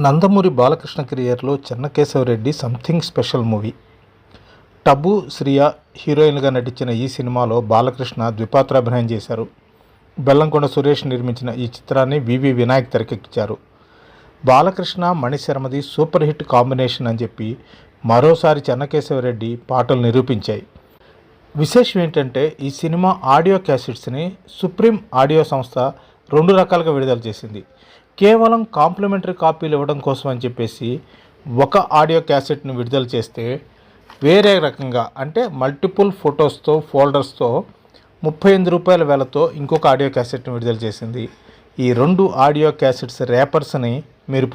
నందమూరి బాలకృష్ణ కెరియర్లో Chennakesava Reddy something special movie. Tabu, Shriya హీరోయిన్గా నటించిన ఈ సినిమాలో బాలకృష్ణ ద్విపాత్రాభినయం చేశారు. బెల్లంకొండ సురేష్ నిర్మించిన ఈ చిత్రాన్ని వివి వినాయక్ తెరకెక్కించారు. బాలకృష్ణ, మణిశర్మది సూపర్ హిట్ కాంబినేషన్ అని చెప్పి మరోసారి చెన్నకేశవరెడ్డి పాటలు నిరూపించాయి. విశేషం ఏంటంటే ఈ సినిమా ఆడియో క్యాసెట్స్ని సుప్రీం ఆడియో సంస్థ 2 రకాలుగా విడుదల చేసింది. కేవలం కాంప్లిమెంటరీ కాపీలు ఇవ్వడం కోసం అని చెప్పేసి ఒక ఆడియో క్యాసెట్ను విడుదల చేస్తే, వేరే రకంగా అంటే మల్టిపుల్ ఫొటోస్తో ఫోల్డర్స్తో 38 రూపాయల వేలతో ఇంకొక ఆడియో క్యాసెట్ను విడుదల చేసింది. ఈ 2 ఆడియో క్యాసెట్స్ ర్యాపర్స్ని మీరు